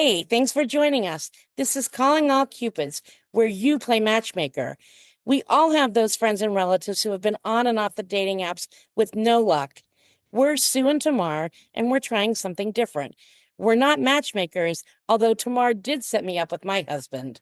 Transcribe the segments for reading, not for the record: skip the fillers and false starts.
Hey, thanks for joining us. This is Calling All Cupids, where you play matchmaker. We all have those friends and relatives who have been on and off the dating apps with no luck. We're Sue and Tamar, and we're trying something different. We're not matchmakers, although Tamar did set me up with my husband.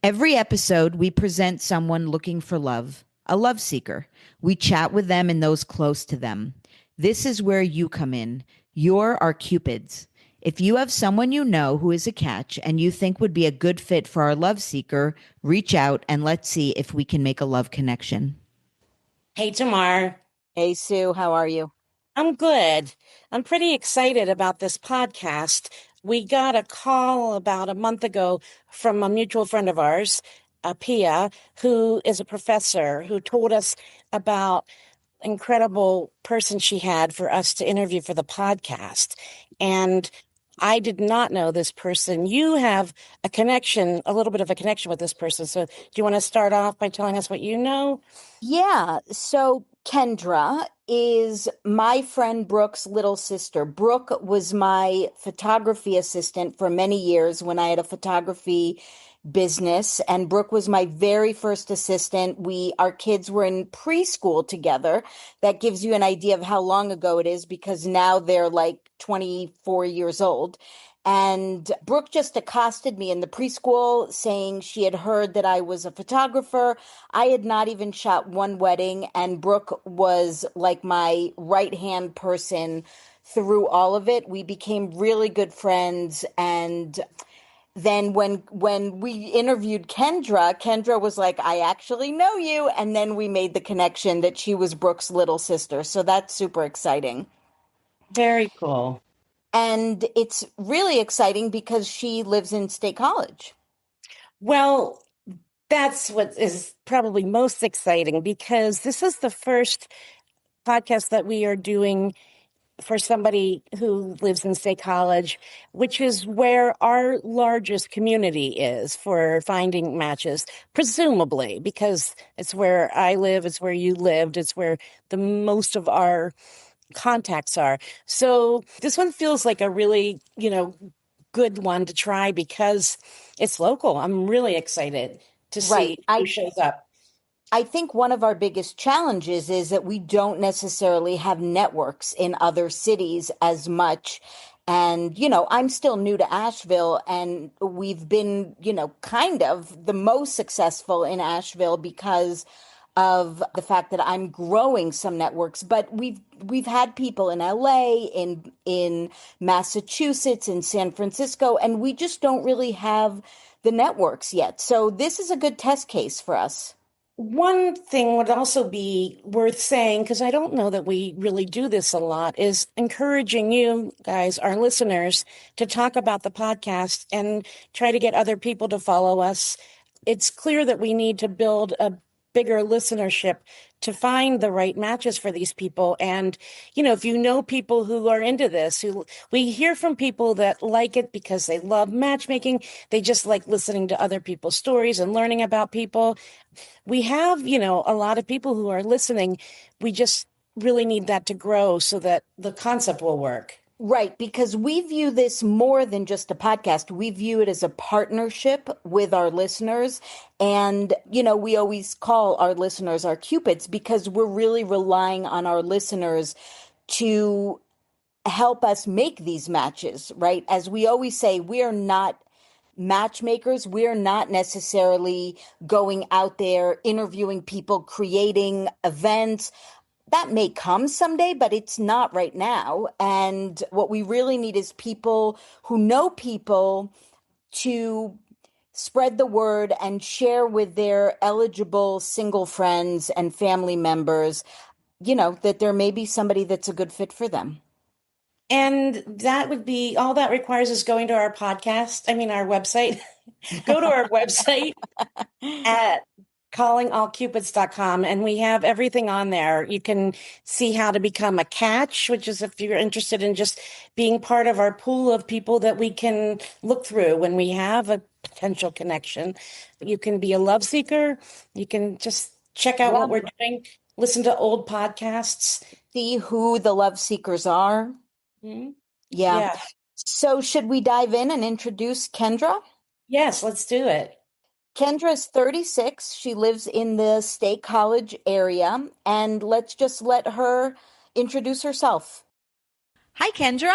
Every episode, we present someone looking for love, a love seeker. We chat with them and those close to them. This is where you come in. You're our Cupids. If you have someone you know who is a catch and you think would be a good fit for our love seeker, reach out and let's see if we can make a love connection. Hey, Tamar. Hey, Sue, how are you? I'm good. I'm pretty excited about this podcast. We got a call about a month ago from a mutual friend of ours, Pia, who is a professor, who told us about incredible person she had for us to interview for the podcast. And I did not know this person. You have a connection, a little bit of a connection with this person. So do you want to start off by telling us what you know? Yeah. So Kendra is my friend Brooke's little sister. Brooke was my photography assistant for many years when I had a photography business, and Brooke was my very first assistant. Our kids were in preschool together. That gives you an idea of how long ago it is, because now they're like 24 years old. And Brooke just accosted me in the preschool saying she had heard that I was a photographer. I had not even shot one wedding, and Brooke was like my right-hand person through all of it. We became really good friends. And then when we interviewed Kendra was like, I actually know you. And then we made the connection that she was Brooke's little sister. So that's super exciting. Very cool. And it's really exciting because she lives in State College. Well, that's what is probably most exciting, because this is the first podcast that we are doing for somebody who lives in State College, which is where our largest community is for finding matches, presumably, because it's where I live, it's where you lived, it's where the most of our contacts are. So this one feels like a really, good one to try because it's local. I'm really excited to Right. see who shows up. I think one of our biggest challenges is that we don't necessarily have networks in other cities as much. And, I'm still new to Asheville, and we've been, kind of the most successful in Asheville because of the fact that I'm growing some networks. But we've had people in LA, in Massachusetts, in San Francisco, and we just don't really have the networks yet. So this is a good test case for us. One thing would also be worth saying, because I don't know that we really do this a lot, is encouraging you guys, our listeners, to talk about the podcast and try to get other people to follow us. It's clear that we need to build a bigger listenership to find the right matches for these people. And, if you know people who are into this, we hear from people that like it because they love matchmaking. They just like listening to other people's stories and learning about people. We have, a lot of people who are listening. We just really need that to grow so that the concept will work. Right, because we view this more than just a podcast. We view it as a partnership with our listeners. And, we always call our listeners our Cupids because we're really relying on our listeners to help us make these matches, right? As we always say, we are not matchmakers. We're not necessarily going out there interviewing people, creating events. That may come someday, but it's not right now. And what we really need is people who know people to spread the word and share with their eligible single friends and family members, that there may be somebody that's a good fit for them. And that would be all that requires is going to our podcast. I mean, our website. Go to our website at callingallcupids.com, and we have everything on there. You can see how to become a catch, which is if you're interested in just being part of our pool of people that we can look through when we have a potential connection. You can be a love seeker. You can just check out what we're doing, listen to old podcasts. See who the love seekers are. Mm-hmm. Yeah. So, should we dive in and introduce Kendra? Yes, let's do it. Kendra is 36. She lives in the State College area, and let's just let her introduce herself. Hi, Kendra.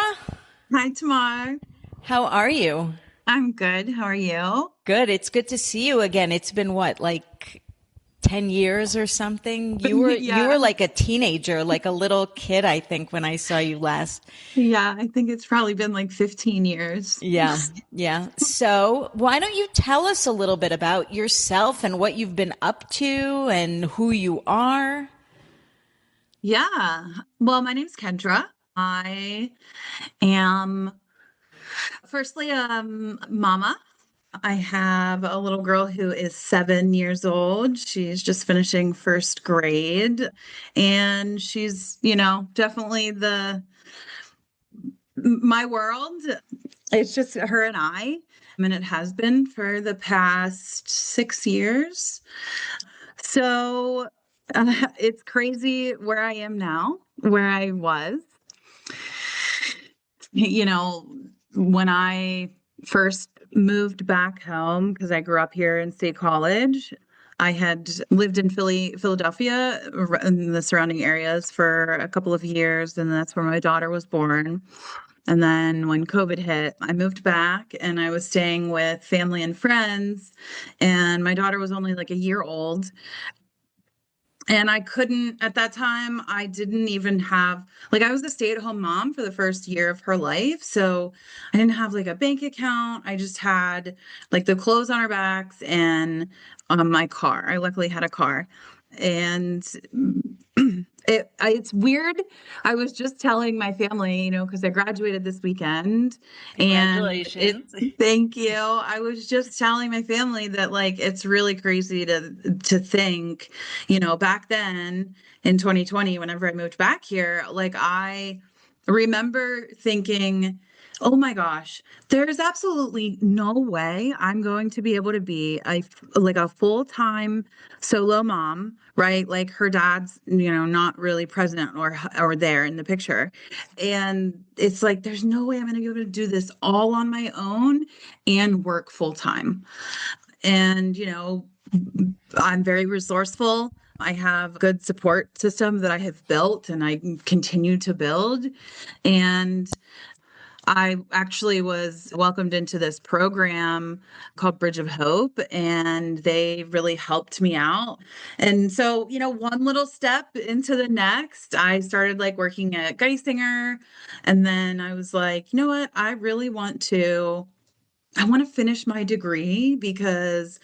Hi, Tamar. How are you? I'm good. How are you? Good. It's good to see you again. It's been what, like 10 years or something? You were Yeah. like a teenager, like a little kid, I think, when I saw you last. Yeah, I think it's probably been like 15 years. Yeah. Yeah. So, why don't you tell us a little bit about yourself and what you've been up to and who you are? Yeah. Well, my name's Kendra. I am firstly mama. I have a little girl who is 7 years old. She's just finishing first grade, and she's, definitely the my world. It's just her and I. And it has been for the past 6 years. So it's crazy where I am now, where I was. You know, when I first moved back home, because I grew up here in State College, I had lived in Philadelphia, in the surrounding areas for a couple of years, and that's where my daughter was born. And then when COVID hit, I moved back and I was staying with family and friends. And my daughter was only like a year old. And I couldn't, at that time, I didn't even have, like, I was a stay-at-home mom for the first year of her life. So I didn't have like a bank account. I just had like the clothes on our backs and my car. I luckily had a car. And it's weird. I was just telling my family, because I graduated this weekend, and Congratulations. thank you. I was just telling my family that like it's really crazy to think, back then in 2020, whenever I moved back here, like I remember thinking, oh my gosh, there's absolutely no way I'm going to be able to be a full-time solo mom, right? Like her dad's, not really present or there in the picture. And it's like there's no way I'm going to be able to do this all on my own and work full time. And, I'm very resourceful. I have a good support system that I have built and I continue to build. And I actually was welcomed into this program called Bridge of Hope, and they really helped me out. And so, one little step into the next, I started like working at Geisinger. And then I was like, you know what? I want to finish my degree because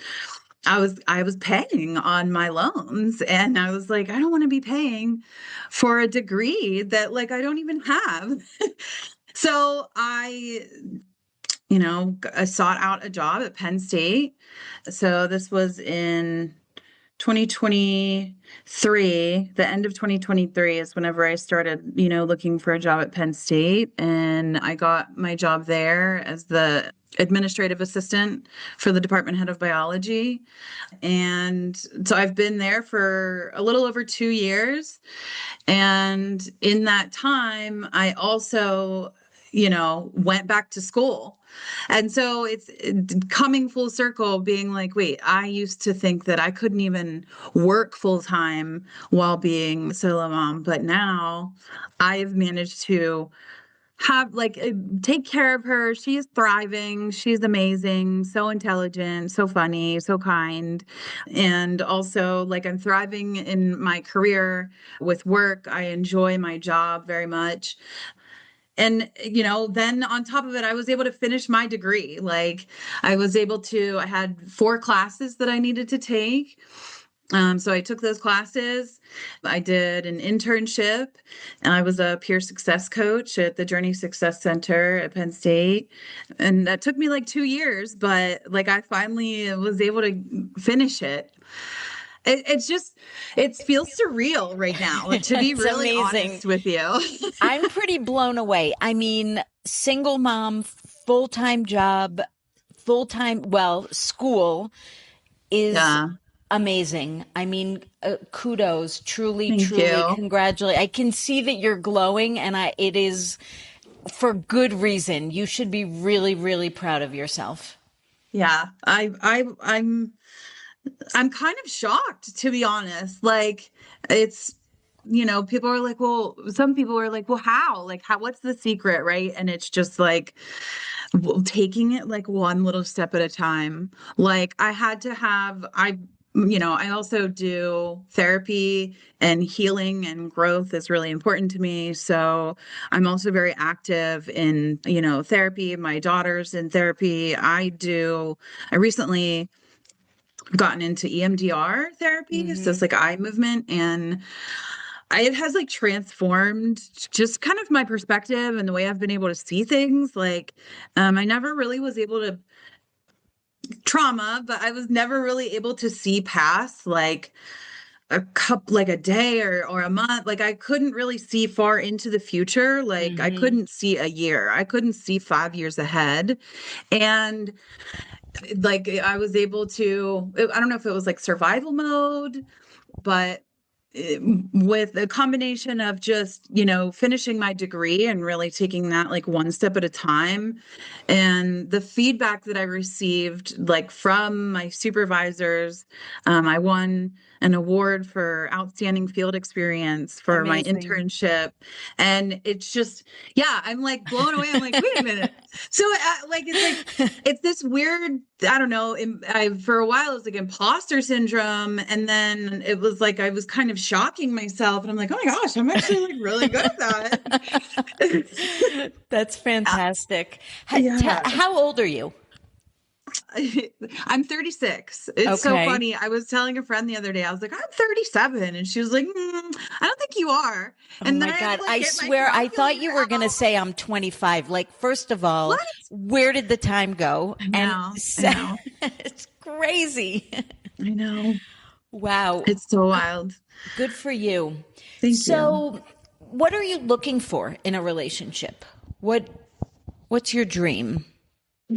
I was paying on my loans, and I was like, I don't want to be paying for a degree that like I don't even have. So I sought out a job at Penn State. So this was in 2023. The end of 2023 is whenever I started, looking for a job at Penn State. And I got my job there as the administrative assistant for the department head of biology. And so I've been there for a little over 2 years. And in that time, I also, went back to school. And so it's coming full circle, being like, wait, I used to think that I couldn't even work full time while being a solo mom, but now I've managed to have take care of her. She's thriving. She's amazing, so intelligent, so funny, so kind. And also like I'm thriving in my career with work. I enjoy my job very much. And, then on top of it, I was able to finish my degree. Like I had 4 classes that I needed to take. So I took those classes. I did an internship, and I was a peer success coach at the Journey Success Center at Penn State. And that took me like 2 years, but like I finally was able to finish it. It feels surreal right now, to be It's really amazing. honest with you. I'm pretty blown away. I mean, single mom, full-time job, school is Yeah, amazing. I mean, kudos, truly, thank truly you. congratulate. I can see that you're glowing, and it is for good reason. You should be really, really proud of yourself. Yeah. I'm kind of shocked, to be honest. Like, it's, people are like, well, some people are like, well, how? Like, what's the secret, right? And it's just like, taking it like one little step at a time. Like, I also do therapy, and healing and growth is really important to me. So I'm also very active in, therapy. My daughter's in therapy. I recently gotten into EMDR therapy. So it's like eye movement, and it has like transformed just kind of my perspective and the way I've been able to see things. Like, I never really was able to trauma, but I was never really able to see past like like a day or a month. Like, I couldn't really see far into the future. Like, I Mm-hmm. couldn't see a year. I couldn't see 5 years ahead. And like, I was able to, I don't know if it was like survival mode, but with a combination of just, finishing my degree and really taking that like one step at a time, and the feedback that I received like from my supervisors. I won an award for outstanding field experience for my Amazing. internship, and it's just, yeah, I'm like blown away. I'm like, wait a minute. So like, it's this weird, I don't know, for a while it was like imposter syndrome, and then it was like I was kind of shocking myself, and I'm like, oh my gosh, I'm actually like really good at that. That's fantastic. Yeah. How old are you? I'm 36. It's so Okay. funny. I was telling a friend the other day, I was like, I'm 37. And she was like, I don't think you are. Oh And then my I had to God. like I get my swear, I thought calculator you were going to out. say I'm 25. Like, first of all, What? where did the time go? I And know. I know. it's crazy. I know. Wow. It's so wild. Good for you. Thank you. So, what are you looking for in a relationship? What's your dream?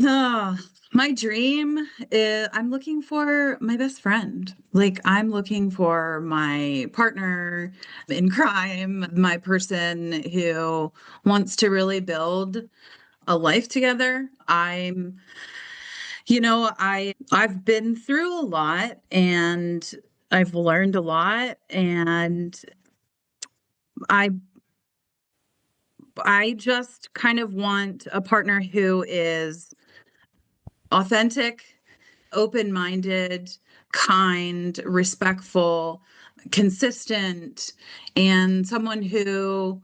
Oh, my dream is I'm looking for my best friend. Like, I'm looking for my partner in crime, my person who wants to really build a life together. I've been through a lot, and I've learned a lot, and I I just kind of want a partner who is authentic, open-minded, kind, respectful, consistent, and someone who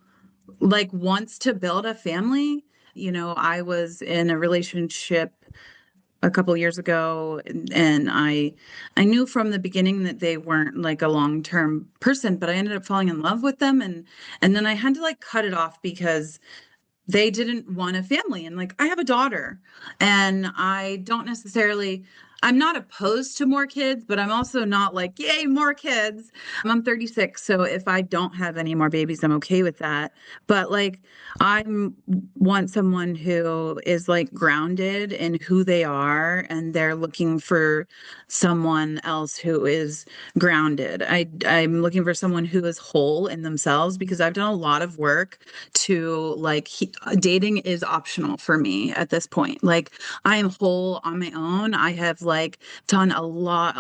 like wants to build a family. I was in a relationship a couple years ago, and I knew from the beginning that they weren't like a long-term person, but I ended up falling in love with them, and then I had to like cut it off because they didn't want a family. And like, I have a daughter, and I'm not opposed to more kids, but I'm also not like, yay, more kids. I'm 36. So if I don't have any more babies, I'm okay with that. But like, I want someone who is like grounded in who they are, and they're looking for someone else who is grounded. I'm looking for someone who is whole in themselves, because I've done a lot of work to like dating is optional for me at this point. Like, I am whole on my own. I have like done a lot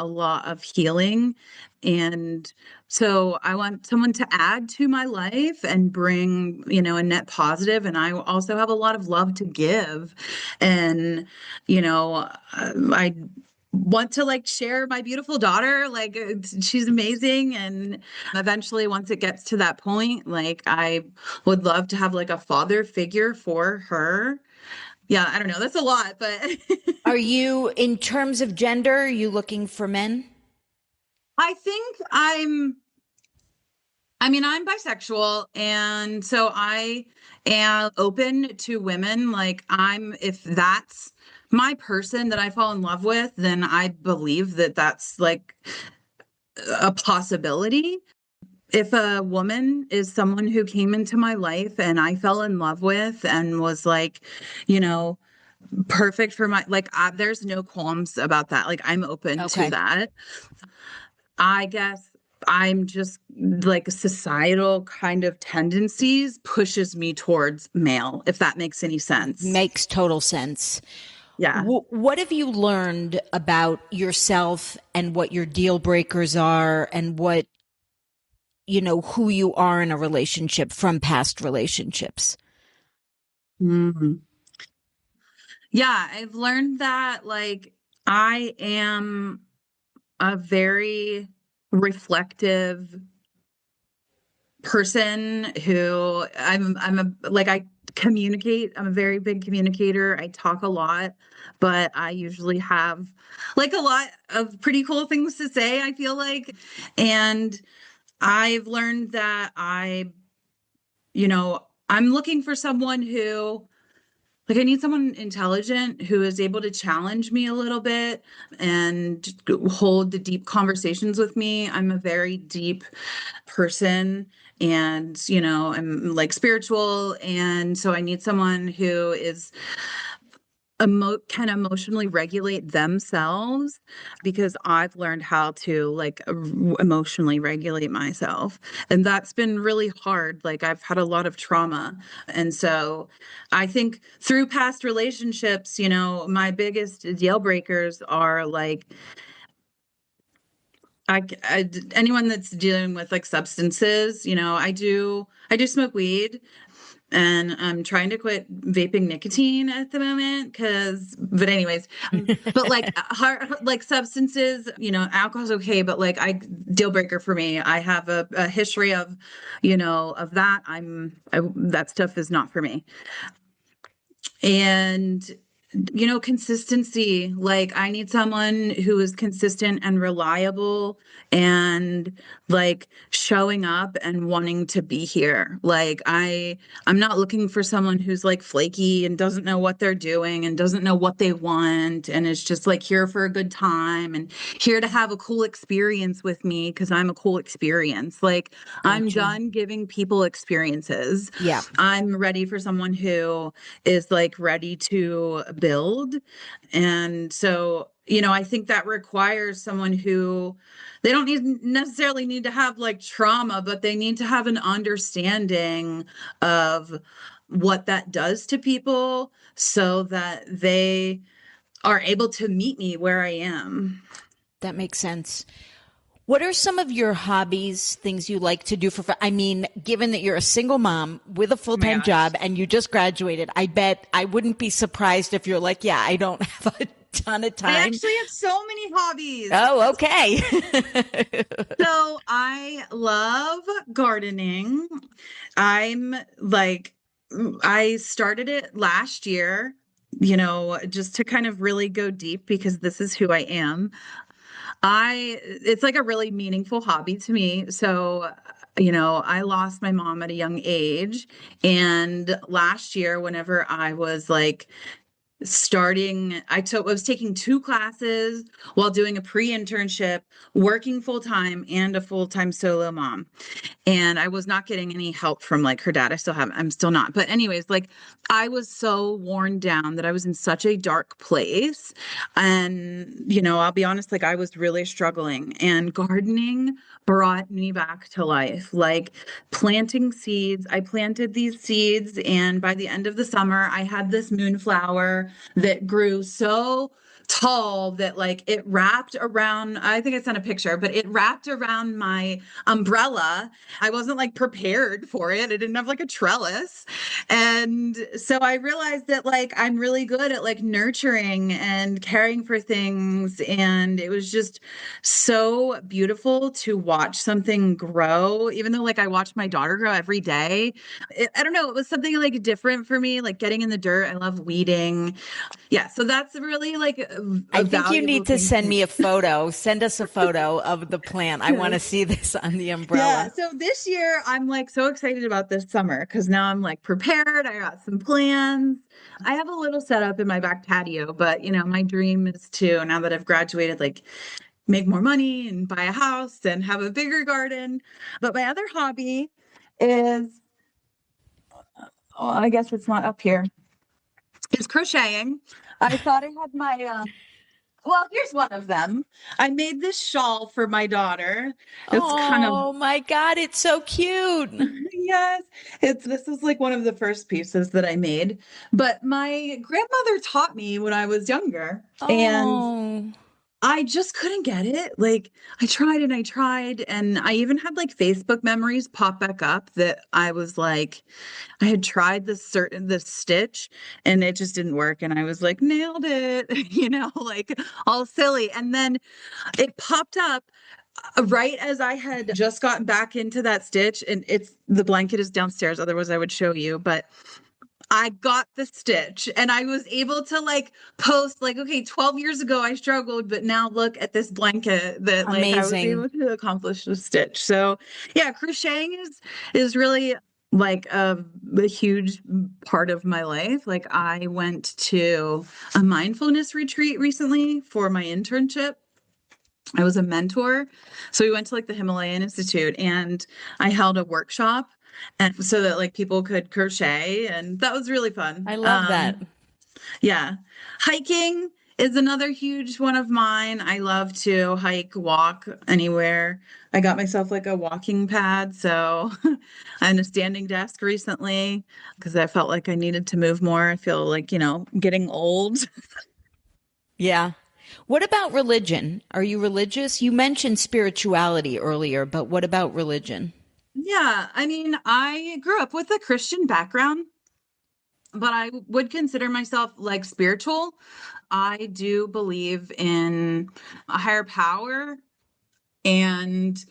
of healing. And so I want someone to add to my life and bring, a net positive. And I also have a lot of love to give. And, I want to like share my beautiful daughter. Like, she's amazing. And eventually, once it gets to that point, like, I would love to have like a father figure for her. Yeah, I don't know. That's a lot, but Are you, in terms of gender, are you looking for men? I think I'm bisexual, and so I am open to women. Like, if that's my person that I fall in love with, then I believe that that's like a possibility. If a woman is someone who came into my life and I fell in love with and was like, you know, perfect for like, there's no qualms about that. Like, I'm open to Okay. that. I guess I'm just like societal kind of tendencies pushes me towards male, if that makes any sense. Makes total sense. Yeah. What have you learned about yourself and what your deal breakers are and what, who you are in a relationship from past relationships? Mhm. Yeah, I've learned that like I am a very reflective person who I'm a like I communicate. I'm a very big communicator. I talk a lot, but I usually have like a lot of pretty cool things to say, I feel like. And I've learned that I'm looking for someone who like I need someone intelligent who is able to challenge me a little bit and hold the deep conversations with me. I'm a very deep person and I'm like spiritual, and so I need someone who is can emotionally regulate themselves because I've learned how to like emotionally regulate myself. And that's been really hard. Like I've had a lot of trauma. And so I think through past relationships, my biggest deal breakers are like anyone that's dealing with like substances, I do smoke weed, and I'm trying to quit vaping nicotine at the moment but anyways, but like hard, like substances, alcohol's okay, but like deal breaker for me. I have a history of, of that. That stuff is not for me. And consistency. Like I need someone who is consistent and reliable and like showing up and wanting to be here. Like I'm not looking for someone who's like flaky and doesn't know what they're doing and doesn't know what they want and is just like here for a good time and here to have a cool experience with me because I'm a cool experience. Like I'm Gotcha. done giving people experiences. Yeah. I'm ready for someone who is like ready to build. And so, I think that requires someone who they don't necessarily need to have like trauma, but they need to have an understanding of what that does to people so that they are able to meet me where I am. That makes sense. What are some of your hobbies, things you like to do for fun? I mean, given that you're a single mom with a Oh my full-time gosh. job and you just graduated, I bet I wouldn't be surprised if you're like, yeah, I don't have a ton of I time. actually have so many hobbies. Oh, okay. So I love gardening. I'm like, I started it last year, just to kind of really go deep because this is who I am. It's like a really meaningful hobby to me. So, I lost my mom at a young age. And last year, whenever I was like I was taking two classes while doing a pre-internship, working full time and a full-time solo mom. And I was not getting any help from like her dad. I'm still not. But anyways, like I was so worn down that I was in such a dark place. And, I'll be honest, like I was really struggling, and gardening brought me back to life. Like planting seeds, I planted these seeds, and by the end of the summer, I had this moonflower that grew so tall that like it wrapped around, I think I sent a picture, but it wrapped around my umbrella. I wasn't like prepared for it. I didn't have like a trellis. And so I realized that like I'm really good at like nurturing and caring for things. And it was just so beautiful to watch something grow, even though like I watch my daughter grow every day. I don't know, it was something like different for me, like getting in the dirt. I love weeding. Yeah, so that's really like I a think you valuable need to thing to send me me. a photo. Send us a photo of the plant. I want to see this on the Yeah, umbrella. so this year I'm like so excited about this summer because now I'm like prepared. I got some plans. I have a little setup in my back patio, but my dream is to, now that I've graduated, like make more money and buy a house and have a bigger garden. But my other hobby is, oh, I guess it's not up here, is crocheting. I thought I had my Well, here's one of them. I made this shawl for my daughter. It's kind of, Oh my God, it's so cute. yes, this is like one of the first pieces that I made. But my grandmother taught me when I was younger, and Oh, I just couldn't get it. Like I tried, and I even had like Facebook memories pop back up that I was like, I had tried this stitch and it just didn't work. And I was like, nailed it, like all silly. And then it popped up right as I had just gotten back into that stitch, and the blanket is downstairs. Otherwise, I would show you. But I got the stitch and I was able to like post like, okay, 12 years ago I struggled, but now look at this blanket that like I was amazing. able to accomplish the stitch. So yeah, crocheting is really like a huge part of my life. Like I went to a mindfulness retreat recently for my internship. I was a mentor. So we went to like the Himalayan Institute and I held a workshop and so that like people could crochet, and that was really fun. I love that. Yeah. Hiking is another huge one of mine. I love to hike, walk anywhere. I got myself like a walking pad, so and a standing desk recently because I felt like I needed to move more. I feel like, getting old. Yeah. What about religion? Are you religious? You mentioned spirituality earlier, but what about religion? Yeah, I mean, I grew up with a Christian background, but I would consider myself like spiritual. I do believe in a higher power, and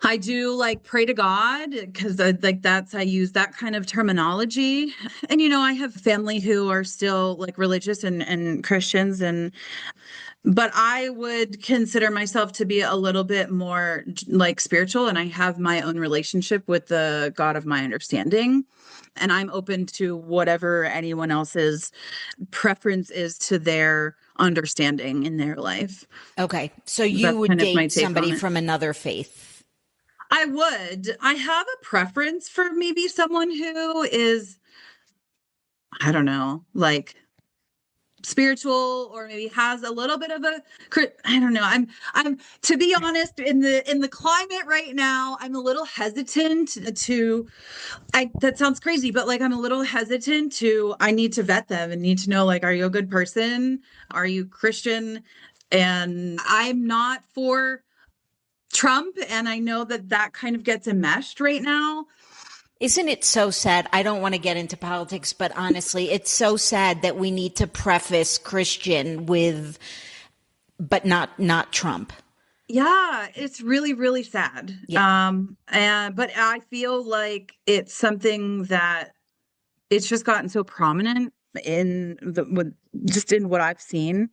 I do like pray to God because I use that kind of terminology. And I have family who are still like religious and Christians, but I would consider myself to be a little bit more like spiritual, and I have my own relationship with the God of my understanding. And I'm open to whatever anyone else's preference is to their understanding in their life. Okay. So you That's would kind of my date take on somebody it. from another faith. I would. I have a preference for maybe someone who is, I don't know, like spiritual or maybe has a little bit of I don't know. I'm to be honest, in the climate right now, I'm a little hesitant to I that sounds crazy, but like I'm a little hesitant to I need to vet them and need to know like, are you a good person? Are you Christian? And I'm not for Trump, and I know that kind of gets enmeshed right now. Isn't it so sad? I don't want to get into politics, but honestly, it's so sad that we need to preface Christian with, but not Trump. Yeah, it's really, really sad. Yeah. And but I feel like it's something that it's just gotten so prominent just in what I've seen.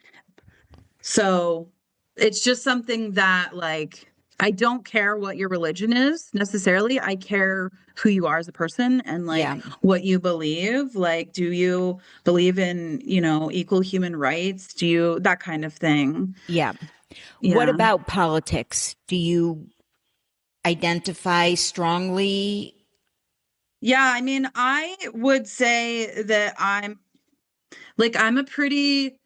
So it's just something that like I don't care what your religion is necessarily. I care who you are as a person and like Yeah. what you believe. Like, do you believe in, equal human rights? Do you that kind of thing? Yeah. What Yeah. about politics? Do you identify strongly? Yeah, I mean, I would say that I'm a pretty,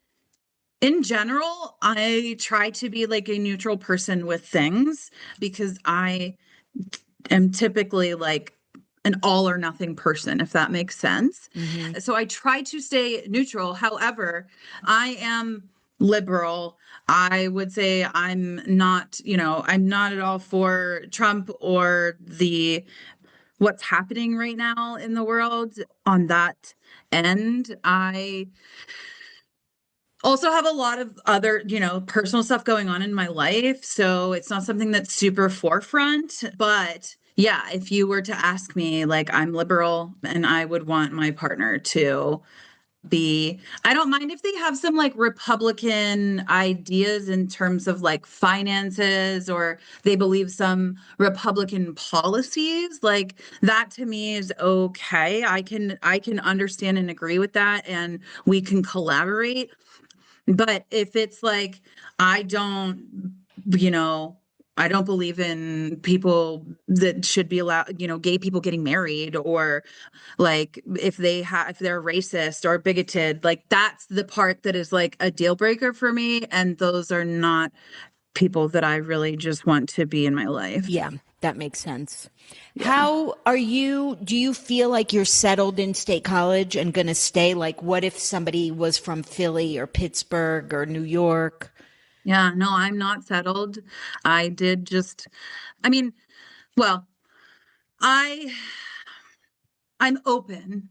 in general, I try to be like a neutral person with things because I am typically like an all or nothing person, if that makes sense. Hmm. So I try to stay neutral. However, I am liberal. I would say I'm not at all for Trump or the what's happening right now in the world on that end. I also have a lot of other, personal stuff going on in my life. So it's not something that's super forefront. But yeah, if you were to ask me, like, I'm liberal and I would want my partner to I don't mind if they have some like Republican ideas in terms of like finances or they believe some Republican policies. Like that to me is okay. I can understand and agree with that and we can collaborate. But if it's like I don't, you know, I don't believe in people that should be allowed, gay people getting married, or like if they're racist or bigoted, like that's the part that is like a deal breaker for me. And those are not people that I really just want to be in my life. Yeah, that makes sense. Yeah. Do you feel like you're settled in State College and going to stay? Like, what if somebody was from Philly or Pittsburgh or New York? Yeah, no, I'm not settled. I did just, I mean, well, I I'm open.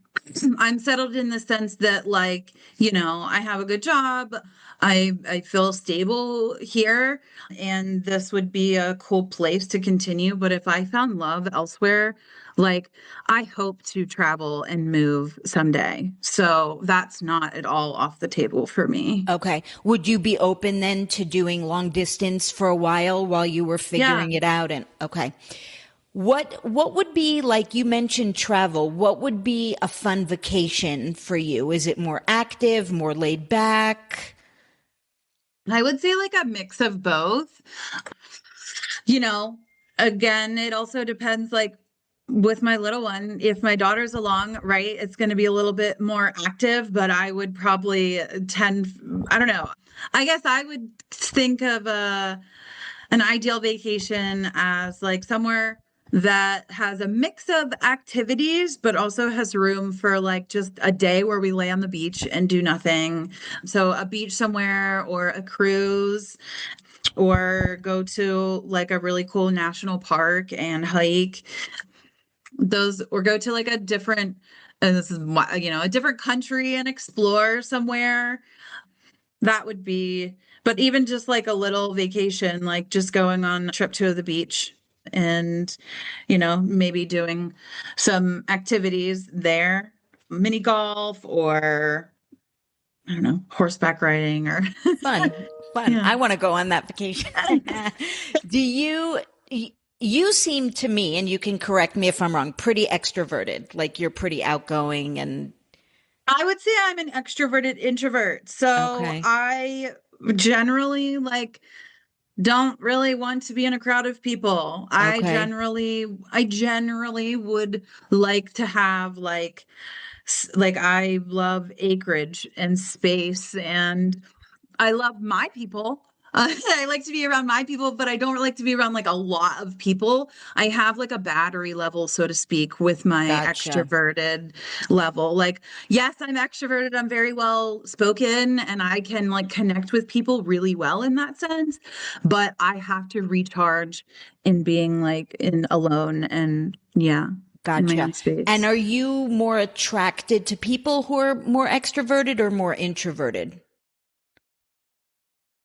I'm settled in the sense that like, I have a good job. I feel stable here, and this would be a cool place to continue. But if I found love elsewhere, like I hope to travel and move someday. So that's not at all off the table for me. Okay. Would you be open then to doing long distance for a while you were Yeah. figuring it out? And okay. What would be, like you mentioned travel, what would be a fun vacation for you? Is it more active, more laid back? I would say like a mix of both. You know, Again, it also depends like with my little one, if my daughter's along, right, it's going to be a little bit more active, but I would probably I don't know. I guess I would think of an ideal vacation as like somewhere that has a mix of activities, but also has room for like just a day where we lay on the beach and do nothing. So a beach somewhere or a cruise or go to like a really cool national park and hike those, or go to like a different, and this is a different country and explore somewhere. That would be, but even just like a little vacation, like just going on a trip to the beach and, maybe doing some activities there, mini golf or I don't know, horseback riding or Fun, fun. yeah. I want to go on that vacation. Do you seem to me, and you can correct me if I'm wrong, pretty extroverted, like you're pretty outgoing and I would say I'm an extroverted introvert. So okay. I generally like don't really want to be in a crowd of people. Okay. I generally would like to have like I love acreage and space, and I love my people. I like to be around my people, but I don't really like to be around like a lot of people. I have like a battery level, so to speak, with my Gotcha. extroverted level. Like, yes, I'm extroverted. I'm very well spoken and I can like connect with people really well in that sense. But I have to recharge in being like in alone and yeah, in my Gotcha. own And space. are you more attracted to people who are more extroverted or more introverted?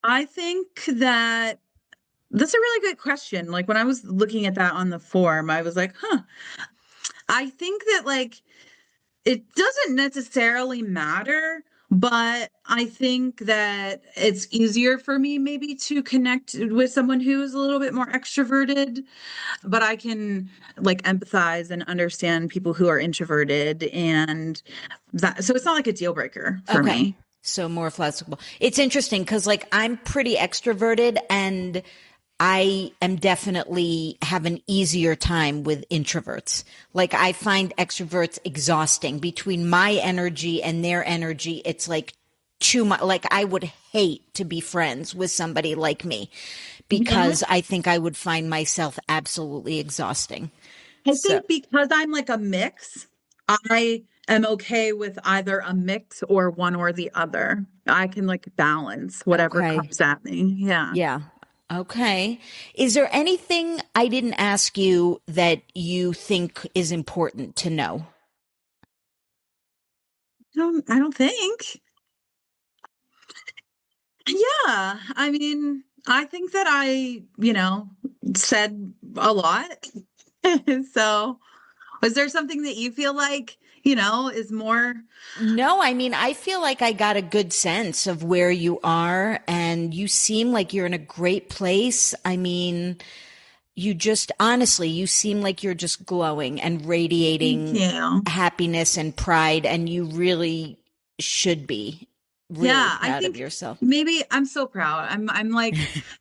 I think that that's a really good question. Like when I was looking at that on the form, I was like, huh. I think that like it doesn't necessarily matter, but I think that it's easier for me maybe to connect with someone who is a little bit more extroverted, but I can like empathize and understand people who are introverted and that so it's not like a deal breaker for Okay. me. So more flexible. It's interesting because like I'm pretty extroverted and I am definitely have an easier time with introverts. Like I find extroverts exhausting between my energy and their energy. It's like too much. Like I would hate to be friends with somebody like me Yeah. because I think I would find myself absolutely exhausting. I So, think because I'm like a mix, I am okay with either a mix or one or the other. I can like balance whatever okay. comes at me. Yeah. Yeah. Okay. Is there anything I didn't ask you that you think is important to know? I don't think. Yeah. I mean, I think that said a lot. So, is there something that you feel like, is more? No, I mean, I feel like I got a good sense of where you are, and you seem like you're in a great place. I mean, you just honestly, you seem like you're just glowing and Thank radiating you. happiness and pride, and you really should be really Yeah, I proud of think yourself. maybe I'm so proud. I'm like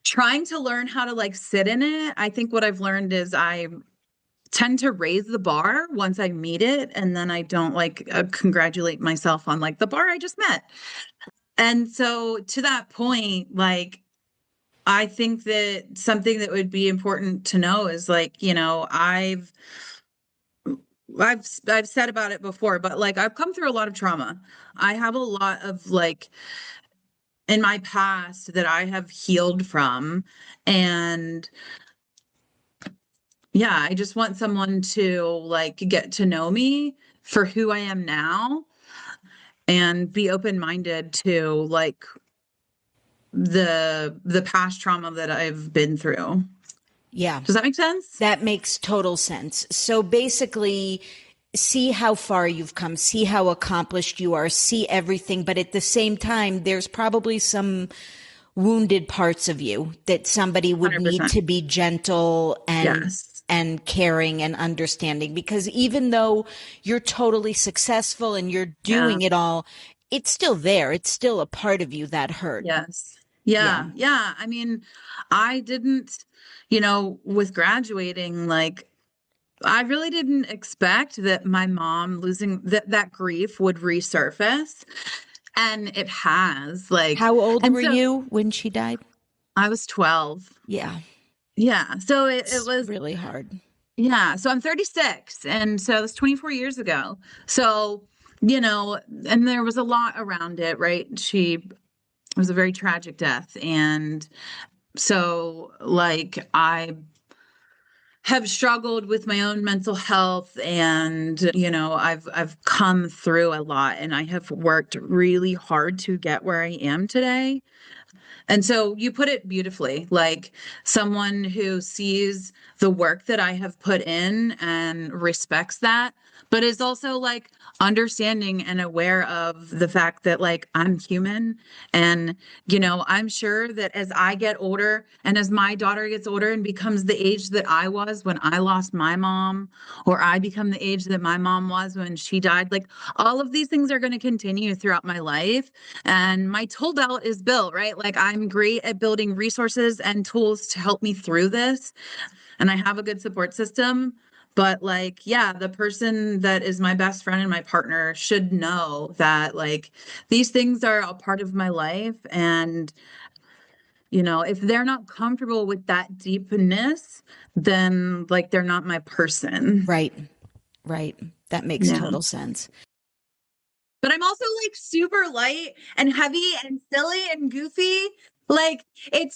trying to learn how to like sit in it. I think what I've learned is I tend to raise the bar once I meet it, and then I don't like congratulate myself on like the bar I just met. And so to that point, like I think that something that would be important to know is like, I've said about it before, but like I've come through a lot of trauma. I have a lot of like in my past that I have healed from. And yeah, I just want someone to like get to know me for who I am now and be open-minded to like the past trauma that I've been through. Yeah, Does that make sense? that makes total sense. So basically, see how far you've come, see how accomplished you are, see everything. But at the same time, there's probably some wounded parts of you that somebody would need 100%. to be gentle Yes. and caring and understanding, because even though you're totally successful and you're Yeah. doing it all, it's still there. It's still a part of you that hurt. Yes. Yeah. Yeah. Yeah. I mean, I didn't, with graduating, like I really didn't expect that my mom losing that grief would resurface. And it has, like, How old and were so you when she died? I was 12. Yeah, Yeah. So it it's was, really hard. yeah. So I'm 36. And so that's 24 years ago. So, and there was a lot around it, right? It was a very tragic death. And so, like, I have struggled with my own mental health and I've come through a lot and I have worked really hard to get where I am today. And so you put it beautifully, like someone who sees the work that I have put in and respects that, but is also like understanding and aware of the fact that like I'm human. And, I'm sure that as I get older and as my daughter gets older and becomes the age that I was when I lost my mom, or I become the age that my mom was when she died, like all of these things are going to continue throughout my life. And my tool belt is built, right? Like I'm great at building resources and tools to help me through this. And I have a good support system. But like, yeah, the person that is my best friend and my partner should know that like these things are a part of my life. And, if they're not comfortable with that deepness, then like they're not my person. Right. Right. That makes Yeah. total sense. But I'm also like super light and heavy and silly and goofy. Like I'm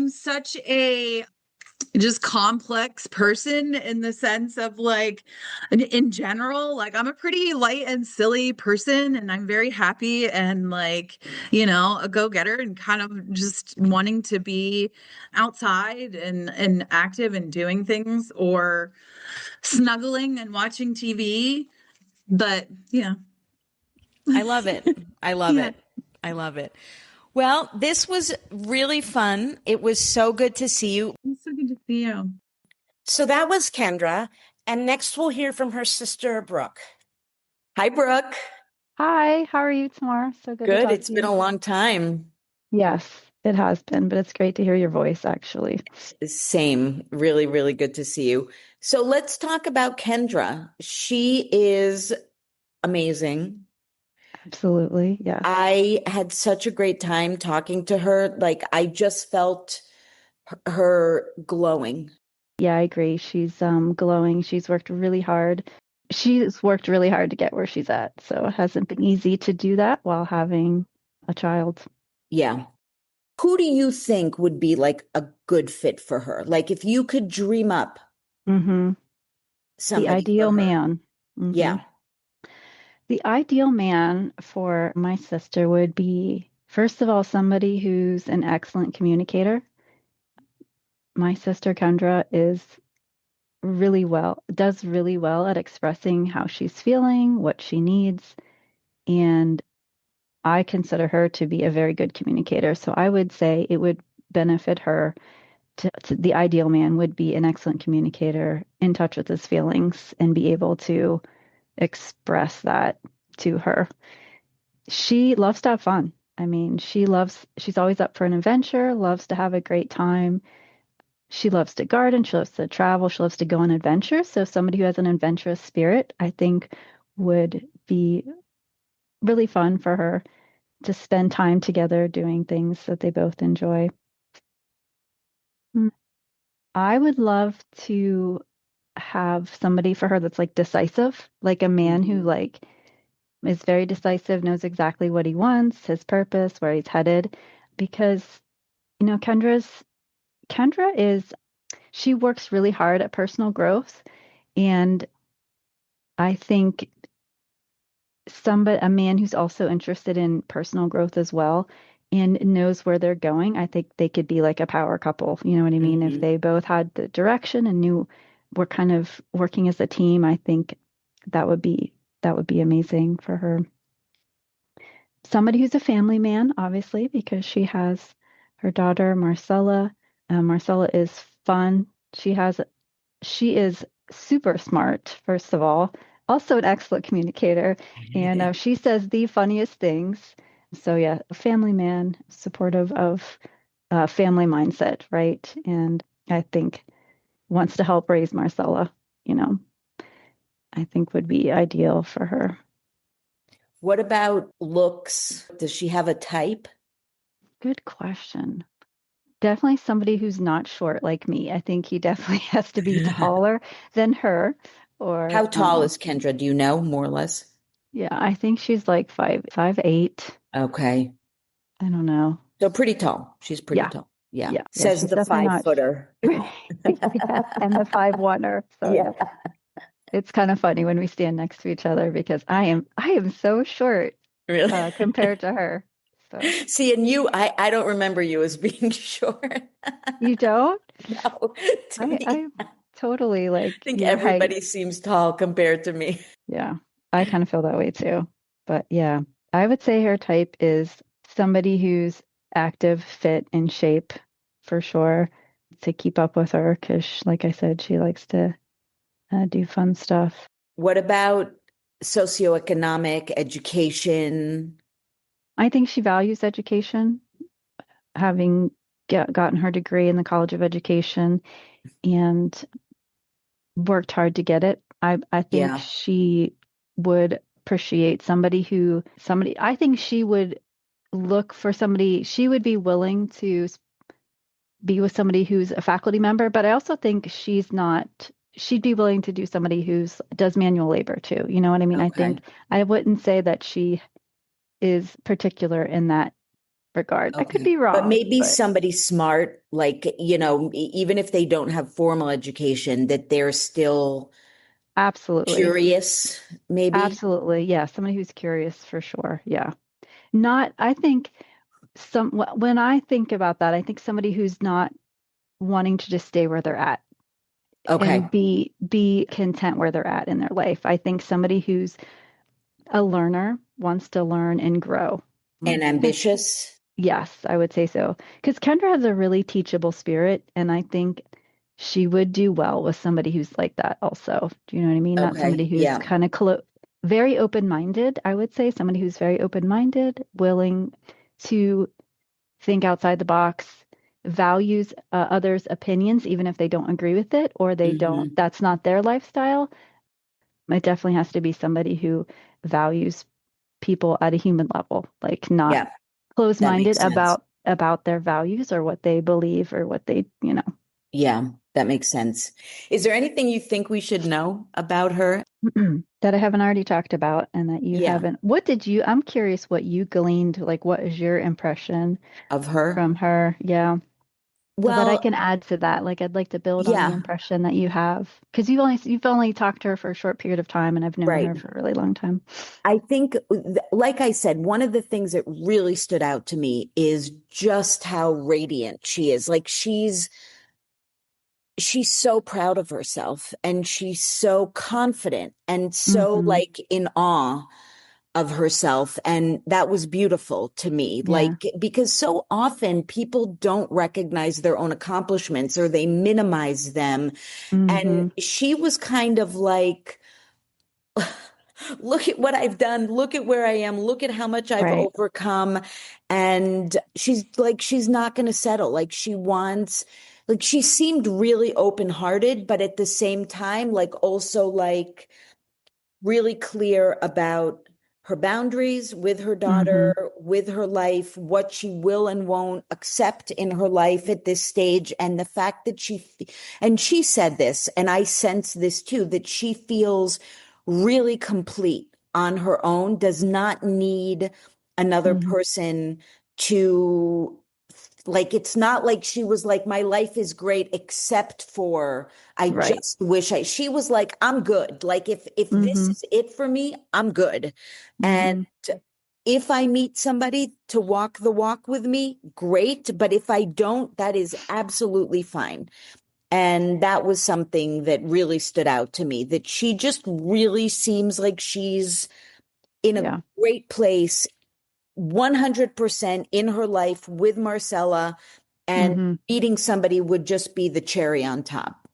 such a just complex person in the sense of like, in general, like I'm a pretty light and silly person and I'm very happy and like, a go-getter and kind of just wanting to be outside and active and doing things or snuggling and watching TV. But yeah. I love it. I love Yeah. it. I love it. Well, this was really fun. It was so good to see you. It's so good to see you. So that was Kendra. And next we'll hear from her sister, Brooke. Hi, Brooke. Hi, how are you, Tamara? So good to Good. talk It's to been you. a long time. Yes, it has been, but it's great to hear your voice, actually. Same. Really, really good to see you. So let's talk about Kendra. She is amazing. Absolutely. Yes. I had such a great time talking to her. Like, I just felt her glowing. Yeah, I agree. She's glowing. She's worked really hard. She's worked really hard to get where she's at. So it hasn't been easy to do that while having a child. Yeah. Who do you think would be like a good fit for her? Like, if you could dream up The somebody ideal for her. man. Yeah. The ideal man for my sister would be, first of all, somebody who's an excellent communicator. My sister Kendra does really well at expressing how she's feeling, what she needs, and I consider her to be a very good communicator. So I would say it would benefit her the ideal man would be an excellent communicator, in touch with his feelings, and be able to express that to her. she loves to have fun. I mean, she's always up for an adventure, loves to have a great time. She loves to garden, she loves to travel, she loves to go on adventures. So somebody who has an adventurous spirit, I think would be really fun for her to spend time together doing things that they both enjoy. I would love to have somebody for her that's like decisive, like a man who Mhm. like is very decisive, knows exactly what he wants, his purpose, where he's headed. Because, Kendra is she works really hard at personal growth. And I think a man who's also interested in personal growth as well and knows where they're going, I think they could be like a power couple. You know what I mean? If Mhm. they both had the direction and knew we're kind of working as a team, I think that would be that would be amazing for her. Somebody who's a family man, obviously, because she has her daughter Marcella. Marcella is fun. She is super smart, first of all, also an excellent communicator, and she says the funniest things. So yeah, a family man, supportive of family mindset, right? And I think wants to help raise Marcella. You know, I think would be ideal for her. What about looks? Does she have a type? Good question. Definitely somebody who's not short like me. I think he definitely has to be taller than her, or How tall is Kendra? Do you know, more or less? yeah, I think she's like 5'8". Okay. I don't know. So pretty tall. She's pretty Yeah, tall. Yeah. yeah. Says She's the definitely five not. footer. Yes, and the 5'1". So Yeah. yeah, it's kind of funny when we stand next to each other because I am so short Really? compared to her. So See, and I don't remember you as being short. you don't? No, to I me, totally I like think your height. everybody seems tall compared to me. Yeah, I kind of feel that way too. But yeah, I would say her type is somebody who's active, fit, in shape for sure to keep up with her because, like I said, she likes to do fun stuff. What about socioeconomic education? I think she values education, having gotten her degree in the College of Education and worked hard to get it. I think Yeah. she would appreciate I think she would look for somebody, she would be willing to be with somebody who's a faculty member, but I also think she'd be willing to do somebody who's does manual labor too. You know what I mean? I think Okay. I wouldn't say that she is particular in that regard. I could Okay. be But wrong, maybe but somebody smart, like, even if they don't have formal education, that they're still absolutely. curious, maybe. Absolutely. Yeah, somebody who's curious for sure. Yeah. Not, I think when I think about that, I think somebody who's not wanting to just stay where they're at and Okay. be content where they're at in their life. I think somebody who's a learner wants to learn and grow. And Because ambitious. yes, I would say so. Because Kendra has a really teachable spirit, and I think she would do well with somebody who's like that also. Do you know what I mean? Not somebody Okay. who's Yeah. kind of very open-minded, I would say. Somebody who's very open-minded, willing to think outside the box, values others' opinions, even if they don't agree with it or Hmm. that's not their lifestyle. It definitely has to be somebody who values people at a human level, like not Yeah. That closed-minded makes sense. about their values or what they believe or what they. Yeah. That makes sense. Is there anything you think we should know about her? That I haven't already talked about and that you Yeah. haven't. I'm curious what you gleaned, like what is your impression Of her? from her? Yeah. So that I Well, can add to that. Like I'd like to build on the yeah. impression that you have because you've only talked to her for a short period of time and I've known Right. her for a really long time. I think, like I said, one of the things that really stood out to me is just how radiant she is. Like she's so proud of herself and she's so confident and so Hmm. like in awe of herself. And that was beautiful to me. Yeah. Like, because so often people don't recognize their own accomplishments or they minimize them. And Hmm. she was kind of like, Look at what I've done. Look at where I am. Look at how much I've Right. overcome. And she's not going to settle. Like she wants, like she seemed really open-hearted, but at the same time, like also like really clear about her boundaries with her Hmm. daughter, with her life, what she will and won't accept in her life at this stage. And the fact that and she said this, and I sense this too, that she feels really complete on her own, does not need another Hmm. person to, like, it's not like she was like, my life is great, except for I Right. just wish she was like, I'm good. Like if this Hmm. is it for me, I'm good. And Hmm. if I meet somebody to walk the walk with me, great. But if I don't, that is absolutely fine. And that was something that really stood out to me, that she just really seems like she's in a Yeah. great place, 100% in her life with Marcella, and Hmm. meeting somebody would just be the cherry on top.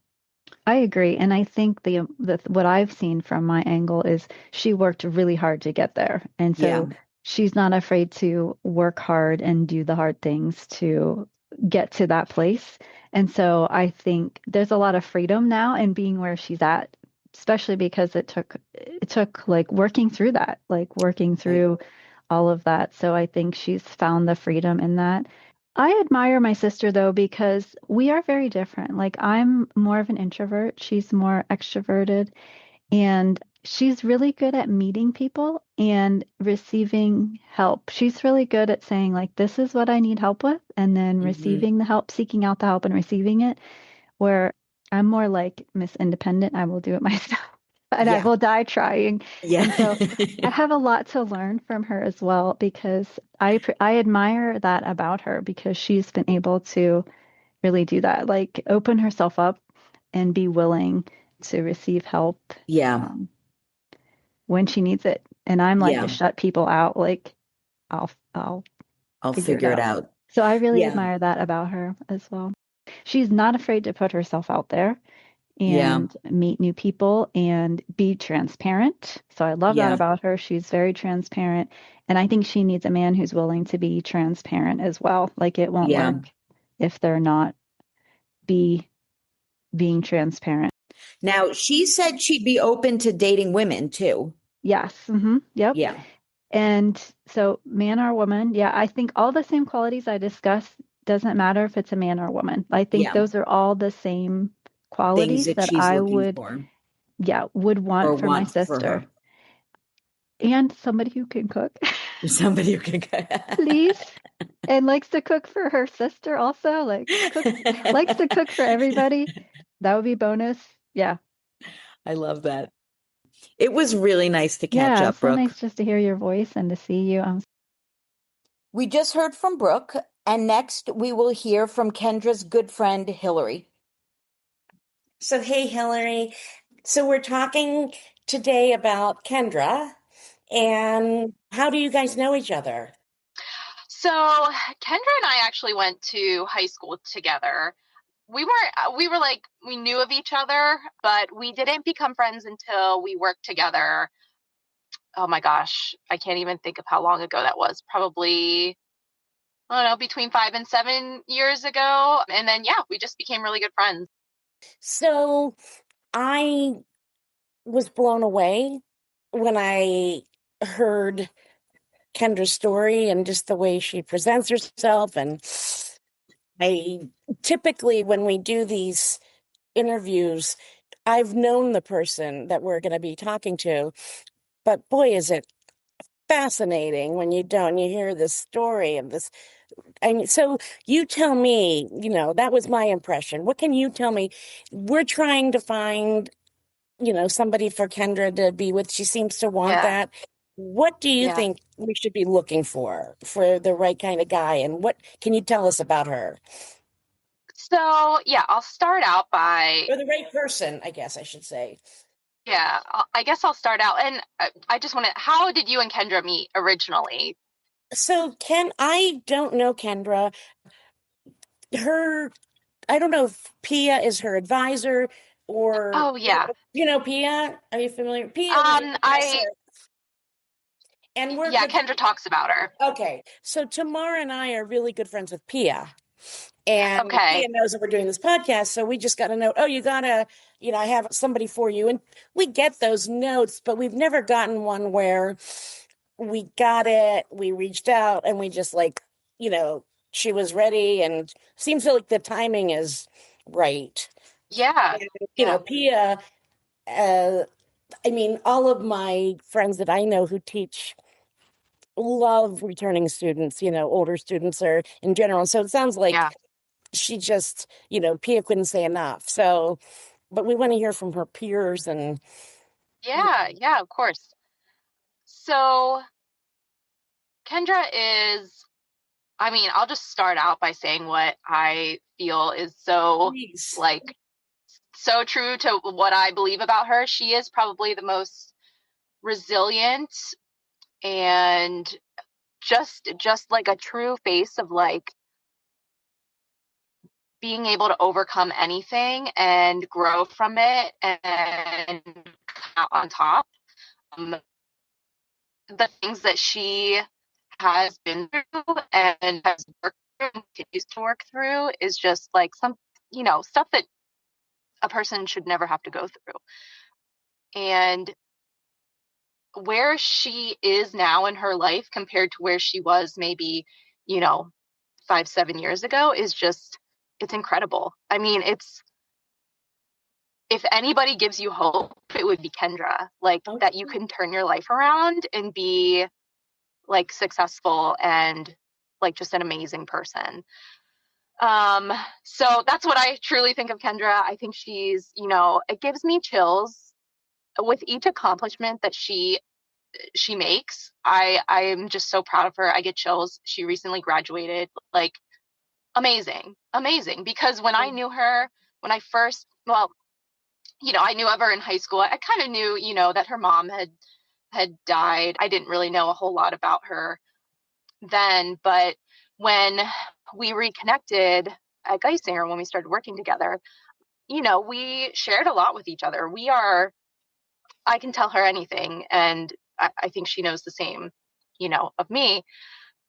I agree. And I think the what I've seen from my angle is she worked really hard to get there. And Yeah. so she's not afraid to work hard and do the hard things to get to that place. And so I think there's a lot of freedom now in being where she's at, especially because it took like working through that, like working Right. through all of that. So I think she's found the freedom in that. I admire my sister though, because we are very different. Like I'm more of an introvert, she's more extroverted, and she's really good at meeting people and receiving help. She's really good at saying, like, this is what I need help with, and then Mhm. receiving the help, seeking out the help and receiving it, where I'm more like Miss Independent. I will do it myself and I Yeah. will die trying. Yeah. And so I have a lot to learn from her as well because I admire that about her because she's been able to really do that, like open herself up and be willing to receive help Yeah. um, when she needs it. And I'm like to Yeah. shut people out, like I'll I'll figure it figure it out. out. So I really Yeah. admire that about her as well. She's not afraid to put herself out there Yeah. and meet new people and be transparent. So I love that Yeah. about her. She's very transparent. And I think she needs a man who's willing to be transparent as well. Like it won't Yeah. work if they're not be being transparent. Now, she said she'd be open to dating women too. Yes. Yep. Yeah. And so man or woman, yeah, I think all the same qualities I discussed doesn't matter if it's a man or woman. I think Yeah. those are all the same Things qualities that that she's I looking would, for yeah, would or want for my want for sister. her. And somebody who can cook, Somebody who can. please. And likes to cook for her sister also, like likes to cook for everybody. That would be bonus. Yeah. I love that. It was really nice to catch Yeah, up, so Brooke. nice just to hear your voice and to see you. We just heard from Brooke, and next we will hear from Kendra's good friend, Hillary. So, hey, Hillary. So, we're talking today about Kendra. And how do you guys know each other? So Kendra and I actually went to high school together. We were like, we knew of each other, but we didn't become friends until we worked together. Oh my gosh, I can't even think of how long ago that was. Probably, I don't know, between 5 and 7 years ago. And then, yeah, we just became really good friends. So, I was blown away when I heard Kendra's story and just the way she presents herself. And I typically, when we do these interviews, I've known the person that we're going to be talking to, but boy, is it fascinating when you don't. You hear this story of this. And so you tell me, that was my impression. What can you tell me? We're trying to find, somebody for Kendra to be with. She seems to want Yeah, that. What do you yeah. think we should be looking for the right kind of guy? And what can you tell us about her? So, yeah, I'll start out by, Or the right person, I guess I should say. yeah, I guess I'll start out. And I just want to, how did you and Kendra meet originally? So I don't know Kendra. I don't know if Pia is her advisor. or Oh yeah. Pia. Are you familiar? Pia was a I professor, and we're yeah, good. Kendra talks about her. Okay, so Tamara and I are really good friends with Pia. And Pia Okay. knows that we're doing this podcast, so we just got a note. Oh, you gotta, I have somebody for you, and we get those notes, but we've never gotten one where we got it, we reached out, and we just she was ready, and seems like the timing is right. Yeah. And, Yeah. Pia, all of my friends that I know who teach love returning students, older students are in general. So it sounds like Yeah. she just, Pia couldn't say enough. So, but we want to hear from her peers and, Yeah. Yeah, of course. So Kendra is, I'll just start out by saying what I feel is please. so true to what I believe about her. She is probably the most resilient and just like a true face of like being able to overcome anything and grow from it and come out on top. Um, the things that she has been through and has worked through and continues to work through is just like some, stuff that a person should never have to go through. And where she is now in her life compared to where she was maybe, 5, 7 years ago is just, it's incredible. If anybody gives you hope, it would be Kendra, like that you can turn your life around and be like successful and like just an amazing person. So that's what I truly think of Kendra. I think she's, it gives me chills with each accomplishment that she makes. I'm just so proud of her. I get chills. She recently graduated, like amazing. Because when I knew her, when I first, well, I knew of her in high school. I kind of knew, that her mom had died. I didn't really know a whole lot about her then, but when we reconnected at Geisinger, when we started working together, we shared a lot with each other. I can tell her anything, and I think she knows the same, of me.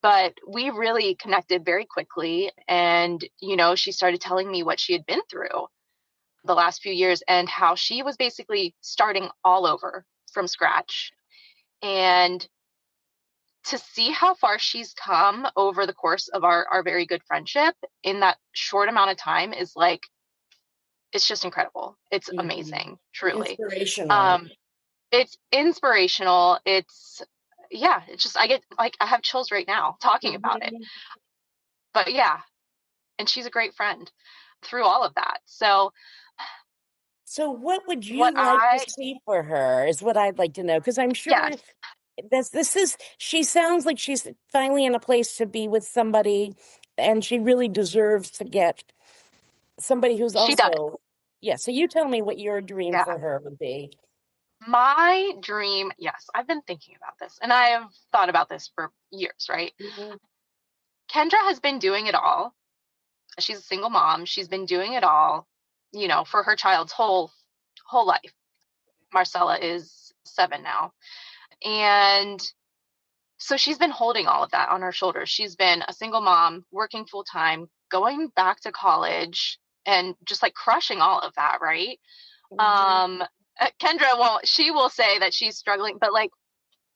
But we really connected very quickly, and she started telling me what she had been through the last few years and how she was basically starting all over from scratch. And to see how far she's come over the course of our very good friendship in that short amount of time is like, it's just incredible. It's amazing, truly. Inspirational. It's inspirational. It's just, I have chills right now talking about it. But yeah, and she's a great friend through all of that. So what would you What like to I, see for her is what I'd like to know. Because I'm sure yes, she sounds like she's finally in a place to be with somebody, and she really deserves to get somebody who's she does. also, yeah. So you tell me what your dream Yeah. for her would be. My dream, yes, I've been thinking about this and I have thought about this for years, right? Kendra has been doing it all. She's a single mom. She's been doing it all, for her child's whole life. Marcella is 7 now. And so she's been holding all of that on her shoulders. She's been a single mom, working full time, going back to college, and just like crushing all of that, right? Kendra she will say that she's struggling, but like,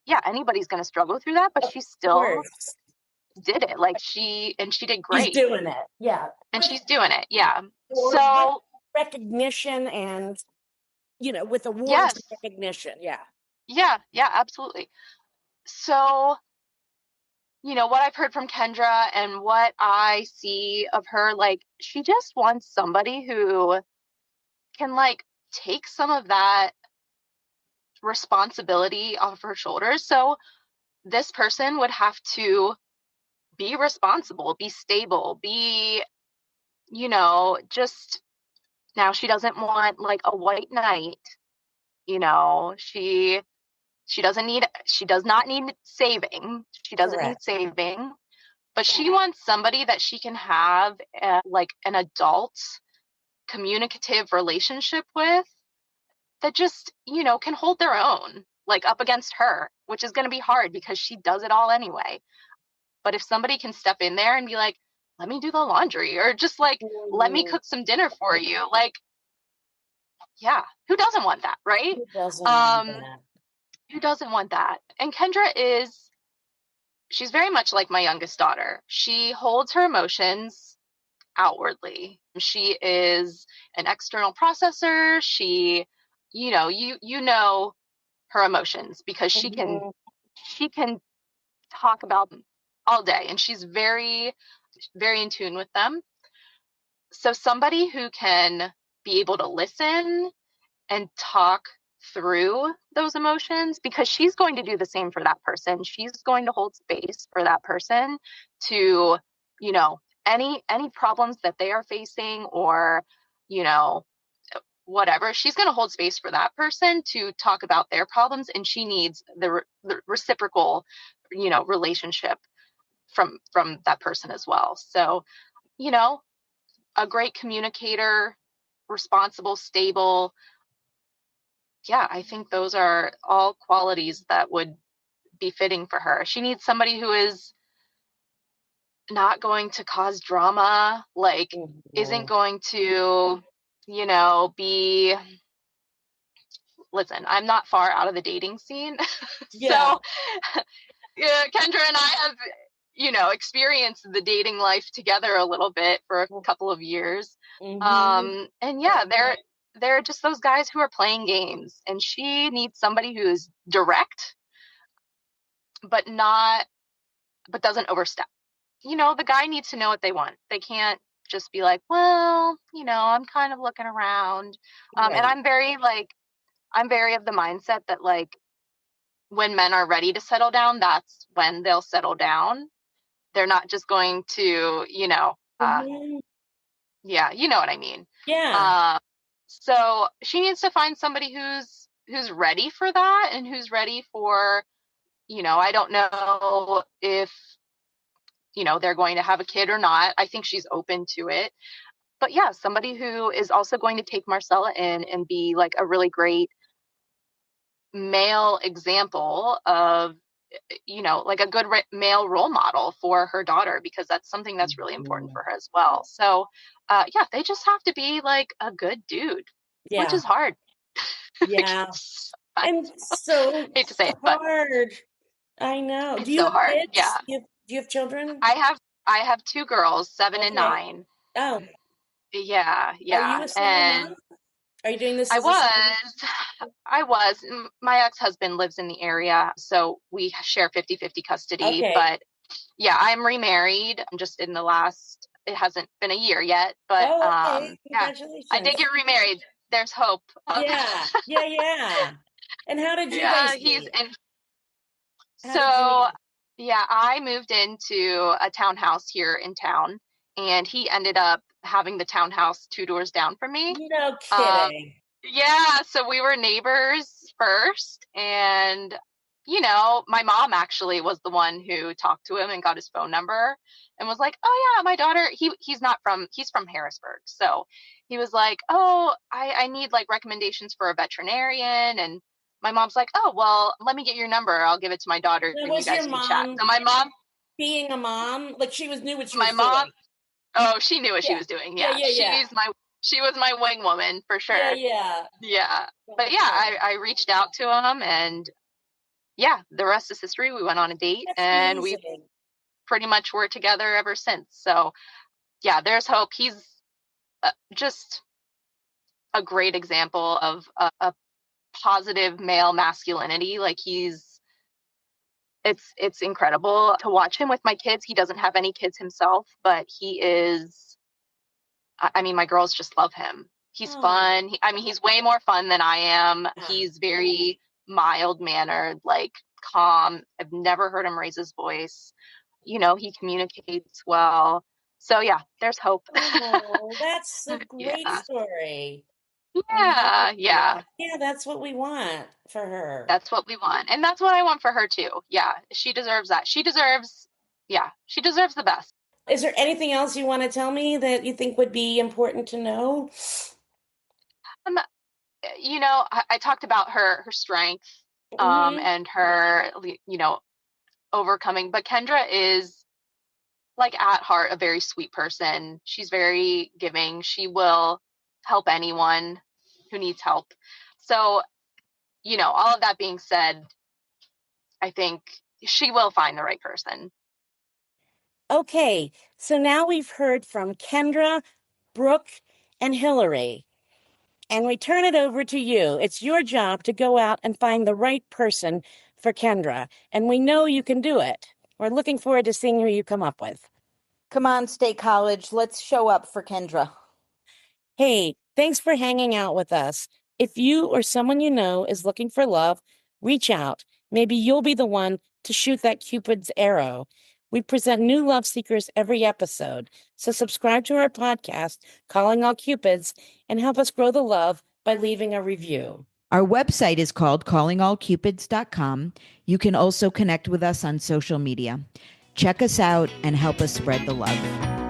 yeah, anybody's going to struggle through that, but Of she still course. did it. Like she did She's great. doing it. Yeah. And she's doing it. Yeah. With So, recognition and, with awards yes. and recognition. Yeah. Yeah, absolutely. So, what I've heard from Kendra and what I see of her, like, she just wants somebody who can, like, take some of that responsibility off her shoulders. So, this person would have to be responsible, be stable, be, just now she doesn't want like a white knight, she does not need saving. She doesn't need Correct. saving, but she wants somebody that she can have like an adult communicative relationship with, that just, you know, can hold their own, like up against her, which is going to be hard because she does it all anyway. But if somebody can step in there and be like, let me do the laundry, or just like, let me cook some dinner for you, like, yeah, who doesn't want that, right? Who doesn't want that? Who doesn't want that? And Kendra she's very much like my youngest daughter. She holds her emotions outwardly. She is an external processor. She, you know her emotions because she can talk about them all day, and she's very, very in tune with them. So somebody who can be able to listen and talk through those emotions, because she's going to do the same for that person. She's going to hold space for that person to, you know, any problems that they are facing, or, you know, whatever, she's going to hold space for that person to talk about their problems, and she needs the reciprocal, you know, relationship from that person as well. So, you know, a great communicator, responsible, stable. Yeah, I think those are all qualities that would be fitting for her. She needs somebody who is not going to cause drama, like isn't going to, you know, listen, I'm not far out of the dating scene. So yeah, Kendra and I have, you know, experienced the dating life together a little bit for a couple of years. And yeah, they're just those guys who are playing games, and she needs somebody who is direct, but doesn't overstep. You know, the guy needs to know what they want. They can't just be like, well, you know, I'm kind of looking around. And I'm very of the mindset that, like, when men are ready to settle down, that's when they'll settle down. They're not just going to, you know, yeah, you know what I mean. So she needs to find somebody who's ready for that, and who's ready for, you know, I don't know if, you know, they're going to have a kid or not. I think she's open to it. But yeah, somebody who is also going to take Marcella in and be like a really great male example of, you know, like a good male role model for her daughter, because that's something that's really important for her as well. So yeah, they just have to be like a good dude, which is hard. And so I hate to say it, but hard. I know. it's Do you so have hard. kids? Yeah. Do you have children? I have two girls, 7 and 9. Oh, yeah. are you a single mom? Are you doing this as a single? I was. My ex-husband lives in the area, so we share 50-50 custody. But yeah, I'm remarried. I'm just in it hasn't been a year yet, but yeah, I did get remarried. There's hope. Yeah. And how did you guys meet? So yeah, I moved into a townhouse here in town, and he ended up having the townhouse 2 doors down from me. No kidding. Yeah, so we were neighbors first, and you know, my mom actually was the one who talked to him and got his phone number and was like, "Oh yeah, my daughter, he's from Harrisburg." So he was like, "Oh, I need like recommendations for a veterinarian." And my mom's like, "Oh, well, let me get your number. I'll give it to my daughter and you guys can chat." So my mom, being a mom, like she knew what she my was mom, doing. oh, she knew what she was doing. Yeah. She was my wing woman for sure. Yeah. But yeah, I reached out to him, and yeah, the rest is history. We went on a date. That's and amazing. We pretty much were together ever since. So yeah, there's hope. He's just a great example of a positive male masculinity. Like it's incredible to watch him with my kids. He doesn't have any kids himself, but he is, I mean, my girls just love him. He's fun. He's way more fun than I am. He's very mild-mannered, like calm. I've never heard him raise his voice. You know, he communicates well. So yeah, there's hope. Oh, that's a great story. Yeah. Yeah, that's what we want for her. That's what we want. And that's what I want for her too. Yeah, she deserves that. She deserves the best. Is there anything else you want to tell me that you think would be important to know? Um, I talked about her strength, Mm-hmm. and her, overcoming. But Kendra is, like, at heart, a very sweet person. She's very giving. She will help anyone who needs help. So, all of that being said, I think she will find the right person. Okay, so now we've heard from Kendra, Brooke, and Hillary. And we turn it over to you. It's your job to go out and find the right person for Kendra. And we know you can do it. We're looking forward to seeing who you come up with. Come on, State College. Let's show up for Kendra. Hey, thanks for hanging out with us. If you or someone you know is looking for love, reach out. Maybe you'll be the one to shoot that Cupid's arrow. We present new love seekers every episode. So subscribe to our podcast, Calling All Cupids, and help us grow the love by leaving a review. Our website is called callingallcupids.com. You can also connect with us on social media. Check us out and help us spread the love.